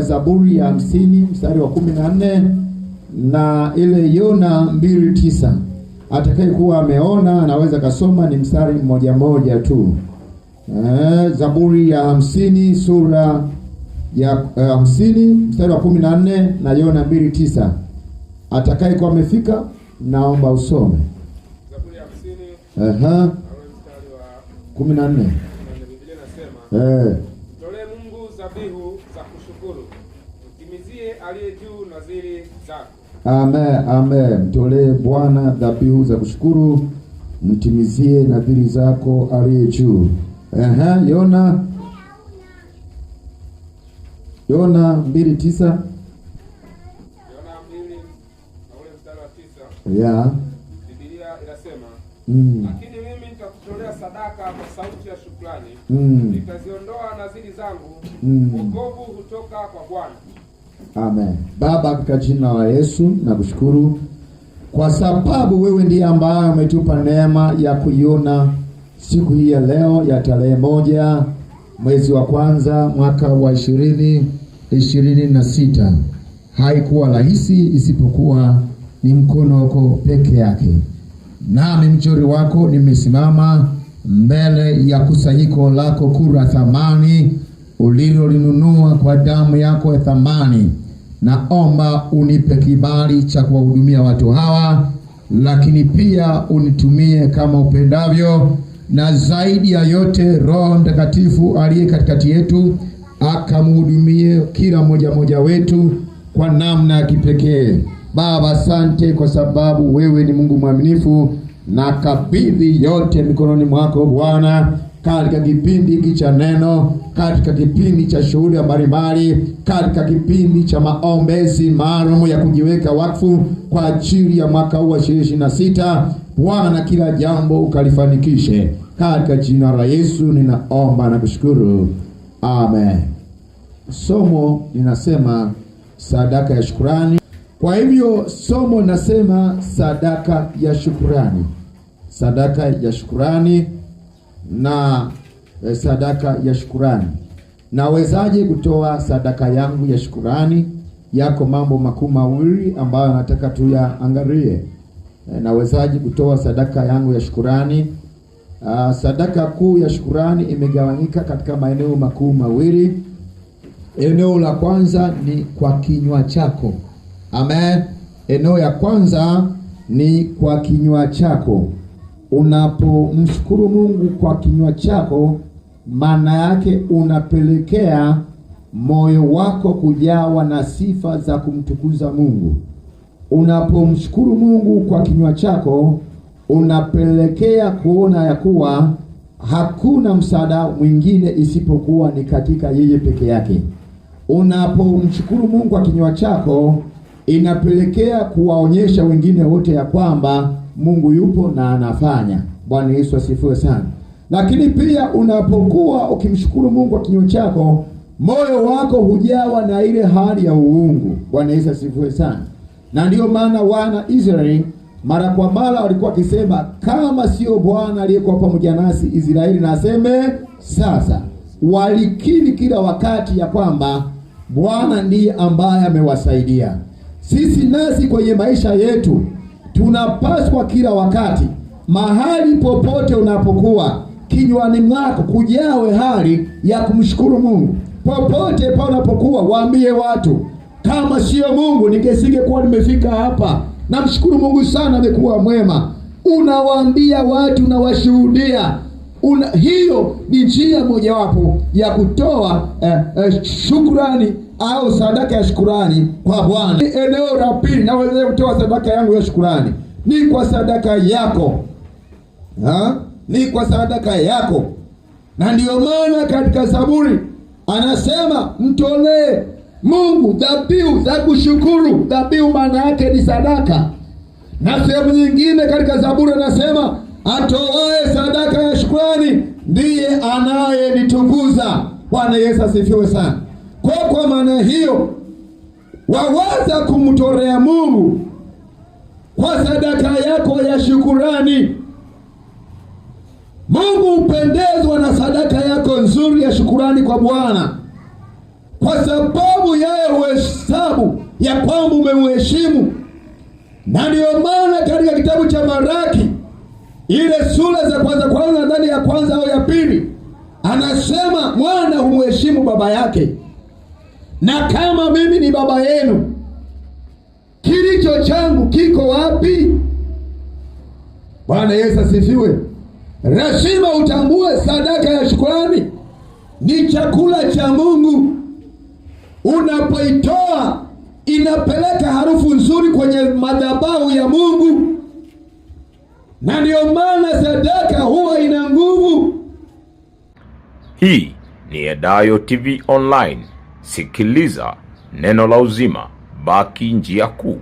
Zaburi ya 50 mstari wa 14 na ile Yona 2:9. Atakaye kuwa ameona anaweza kasoma, ni mstari mmoja tu. Zaburi ya 50 sura ya 50 mstari wa 14 na Yona 2:9. Atakaye kuwa amefika naomba usome. Zaburi ya 50 mstari wa 14. Biblia inasema, Mtolee Mungu dhabihu za kushukuru, mtimizie aliye juu nadhiri zako. Amen. Mtolee Bwana dhabihu za kushukuru, mtimizie nadhiri zako aliye juu. Yona 2:9. Yona 2 na ule mstari wa 9. Yeah. Biblia inasema, lakini mimi nitakutolea sadaka kwa sauti ya shukrani, nitaziondoa nadhiri zangu, wokovu hutoka kwa Bwana. Amen. Baba, katika jina la Yesu nakushukuru kwa sababu wewe ndiye ambaye umetupa neema ya kuiona siku hii ya leo ya tarehe 1 mwezi wa kwanza mwaka wa 2026. Haikuwa rahisi isipokuwa ni mkono wako peke yake. Nami mchori wako nimesimama mbele ya kusanyiko lako kura thamani ulilolinunua kwa damu yako ya thamani. Naomba unipe kibali cha kuwahudumia watu hawa, lakini pia unitumie kama upendavyo, na zaidi ya yote Roho Mtakatifu aliye katikati yetu akamhudumie kila mmoja wetu kwa namna ya kipekee. Baba, asante kwa sababu wewe ni Mungu mwaminifu, na kabidhi yote mikononi mwako Bwana, katika kipindi hiki cha neno, katika kipindi cha shuhuda mbalimbali, katika kipindi cha maombezi maalum ya kujiweka wakfu kwa ajili ya mwaka huu wa 2026. Bwana, kila jambo ukalifanikishe katika jina la Yesu ninaomba na kushukuru. Amen. Somo linasema sadaka ya shukrani. Kwa hivyo somo linasema sadaka ya shukrani. Sadaka ya shukrani na sadaka ya shukrani. Nawezaje kutoa sadaka yangu ya shukrani? Yako mambo makuu mawili ambayo nataka tuyaangalie. Nawezaje kutoa sadaka yangu ya shukrani? Sadaka kuu ya shukrani imegawanyika katika maeneo makuu mawili. Eneo la kwanza ni kwa kinywa chako. Amen. Eneo ya kwanza ni kwa kinywa chako. Unapomshukuru Mungu kwa kinywa chako, maana yake unapelekea moyo wako kujawa na sifa za kumtukuza Mungu. Unapomshukuru Mungu kwa kinywa chako, unapelekea kuona ya kuwa hakuna msaada mwingine isipokuwa ni katika yeye peke yake. Unapomshukuru Mungu kwa kinywa chako, inapelekea kuwaonyesha wengine wote ya kwamba Mungu yupo na anafanya. Bwana Yesu asifiwe sana. Lakini pia unapokuwa ukimshukuru Mungu kwa kinywa chako, moyo wako hujawa na ile hali ya uungu. Bwana Yesu asifiwe sana. Na ndiyo maana wana Israeli mara kwa mara walikuwa wakisema, kama sio Bwana aliyekuwa pamoja nasi, Israeli na aseme sasa. Walikiri kila wakati ya kwamba Bwana ndiye ambaye amewasaidia. Sisi nasi kwenye maisha yetu tunapaswa kila wakati, mahali popote unapokuwa, kinywani mwako kujawe hali ya kumshukuru Mungu. Popote pale unapokuwa, waambie watu, kama sio Mungu ningesingekuwa nimefika hapa. Namshukuru Mungu sana, amekuwa mwema. Unawaambia watu na washuhudia. Hiyo ni njia mojawapo ya kutoa shukrani au sadaka ya shukrani kwa Bwana. Eneo la pili, naweza kutoa sadaka yangu ya shukrani ni kwa sadaka yako. Ni kwa sadaka yako. Na ndiyo maana katika Zaburi anasema mtolee Mungu dhabihu za kushukuru. Dhabihu maana yake ni sadaka. Na sehemu nyingine katika Zaburi anasema atoaye sadaka ya shukrani ndiye anayenitukuza. Bwana Yesu asifiwe sana. Kwa maana hiyo, wawaza kumtolea Mungu kwa sadaka yako ya shukrani. Mungu hupendezwa na sadaka yako nzuri ya shukrani kwa Bwana, kwa sababu yeye umemheshimu. Na ndio maana katika kitabu cha Malaki ile sura za kwanza ndani ya kwanza au ya pili, anasema mwana humheshimu baba yake. Na kama mimi ni baba yenu, kilicho changu kiko wapi? Bwana Yesu asifiwe. Lazima utambue sadaka ya shukrani ni chakula cha Mungu. Unapoitoa inapeleka harufu nzuri kwenye madhabahu ya Mungu, na ndio maana sadaka huwa ina nguvu. Hii ni Edayo TV Online. Sikiliza neno la uzima, baki njia kuu.